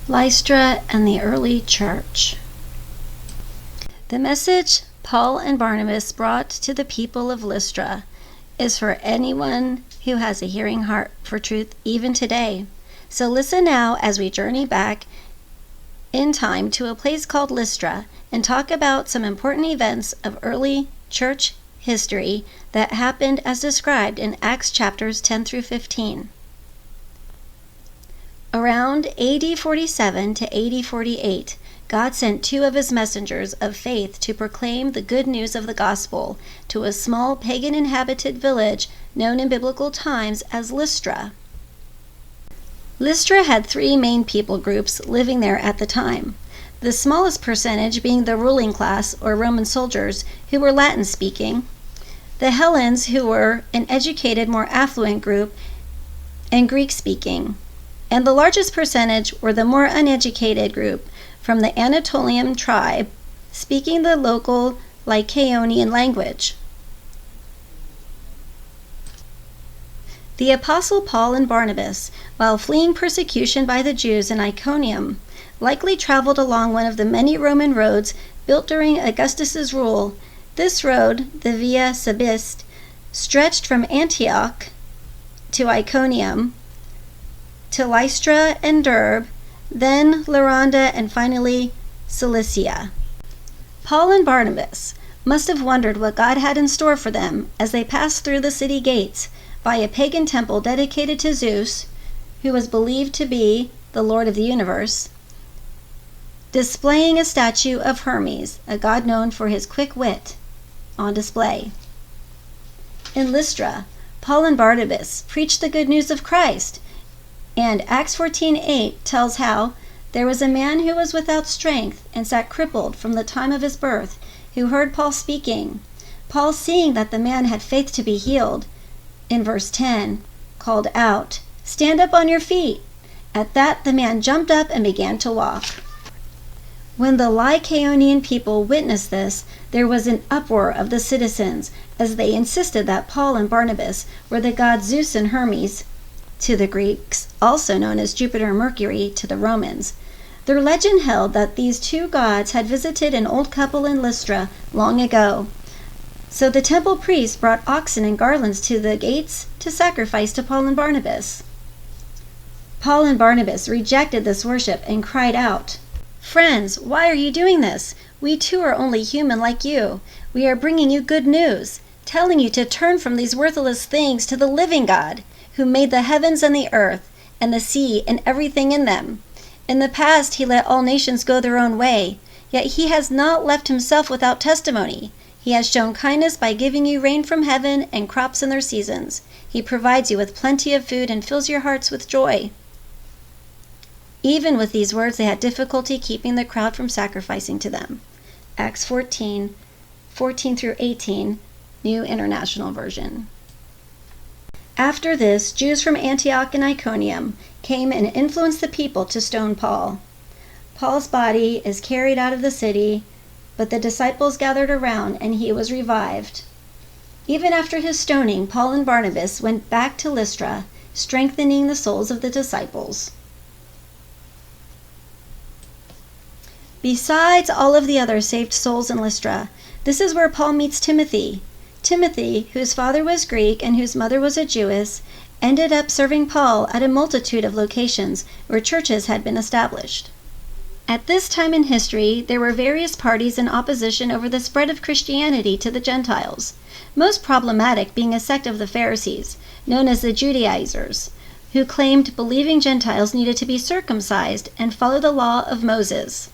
Lystra and the early church. The message Paul and Barnabas brought to the people of Lystra is for anyone who has a hearing heart for truth even today. So listen now as we journey back in time to a place called Lystra and talk about some important events of early church history that happened as described in Acts chapters 10 through 15. Around AD 47 to AD 48, God sent two of his messengers of faith to proclaim the good news of the gospel to a small pagan-inhabited village known in biblical times as Lystra. Lystra had three main people groups living there at the time, the smallest percentage being the ruling class or Roman soldiers who were Latin-speaking, the Hellenes who were an educated, more affluent group, and Greek-speaking, and the largest percentage were the more uneducated group from the Anatolian tribe, speaking the local Lycaonian language. The Apostle Paul and Barnabas, while fleeing persecution by the Jews in Iconium, likely traveled along one of the many Roman roads built during Augustus's rule. This road, the Via Sabis, stretched from Antioch to Iconium, to Lystra and Derbe, then Lyranda, and finally Cilicia. Paul and Barnabas must have wondered what God had in store for them as they passed through the city gates by a pagan temple dedicated to Zeus, who was believed to be the Lord of the universe, displaying a statue of Hermes, a god known for his quick wit, on display. In Lystra, Paul and Barnabas preached the good news of Christ, and Acts 14:8 tells how there was a man who was without strength and sat crippled from the time of his birth, who heard Paul speaking. Paul, seeing that the man had faith to be healed, in verse 10, called out, "Stand up on your feet." At that the man jumped up and began to walk. When the Lycaonian people witnessed this, there was an uproar of the citizens, as they insisted that Paul and Barnabas were the gods Zeus and Hermes, to the Greeks, also known as Jupiter and Mercury to the Romans. Their legend held that these two gods had visited an old couple in Lystra long ago. So the temple priests brought oxen and garlands to the gates to sacrifice to Paul and Barnabas. Paul and Barnabas rejected this worship and cried out, "Friends, why are you doing this? We too are only human like you. We are bringing you good news, telling you to turn from these worthless things to the living God, who made the heavens and the earth and the sea and everything in them. In the past he let all nations go their own way, yet he has not left himself without testimony. He has shown kindness by giving you rain from heaven and crops in their seasons. He provides you with plenty of food and fills your hearts with joy." Even with these words, they had difficulty keeping the crowd from sacrificing to them. Acts 14 through 18, New International Version. After this, Jews from Antioch and Iconium came and influenced the people to stone Paul. Paul's body is carried out of the city, but the disciples gathered around and he was revived. Even after his stoning, Paul and Barnabas went back to Lystra, strengthening the souls of the disciples. Besides all of the other saved souls in Lystra, this is where Paul meets Timothy. Timothy, whose father was Greek and whose mother was a Jewess, ended up serving Paul at a multitude of locations where churches had been established. At this time in history, there were various parties in opposition over the spread of Christianity to the Gentiles, most problematic being a sect of the Pharisees, known as the Judaizers, who claimed believing Gentiles needed to be circumcised and follow the law of Moses.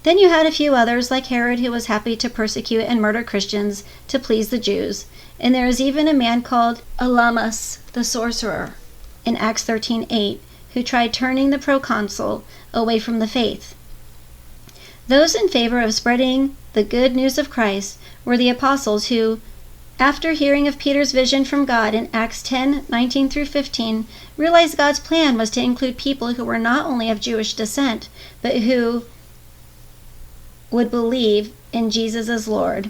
Then you had a few others like Herod, who was happy to persecute and murder Christians to please the Jews, and there is even a man called Elymas the sorcerer in Acts 13:8 who tried turning the proconsul away from the faith. Those in favor of spreading the good news of Christ were the apostles who, after hearing of Peter's vision from God in Acts 10:19 through 15, realized God's plan was to include people who were not only of Jewish descent, but who would believe in Jesus as Lord.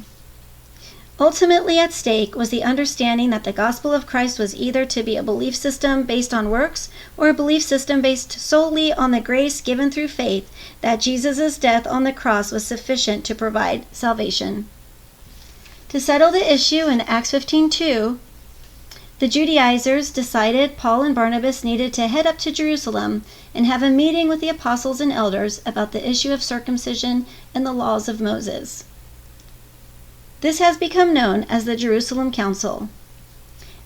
Ultimately at stake was the understanding that the gospel of Christ was either to be a belief system based on works or a belief system based solely on the grace given through faith that Jesus' death on the cross was sufficient to provide salvation. To settle the issue in Acts 15:2, the Judaizers decided Paul and Barnabas needed to head up to Jerusalem and have a meeting with the apostles and elders about the issue of circumcision and the laws of Moses. This has become known as the Jerusalem Council.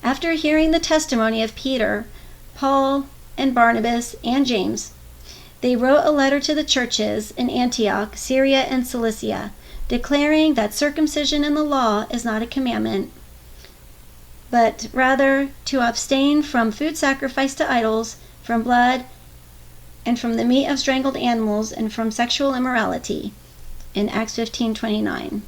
After hearing the testimony of Peter, Paul, and Barnabas, and James, they wrote a letter to the churches in Antioch, Syria, and Cilicia, declaring that circumcision in the law is not a commandment, but rather to abstain from food sacrificed to idols, from blood, and from the meat of strangled animals, and from sexual immorality, in Acts 15:29.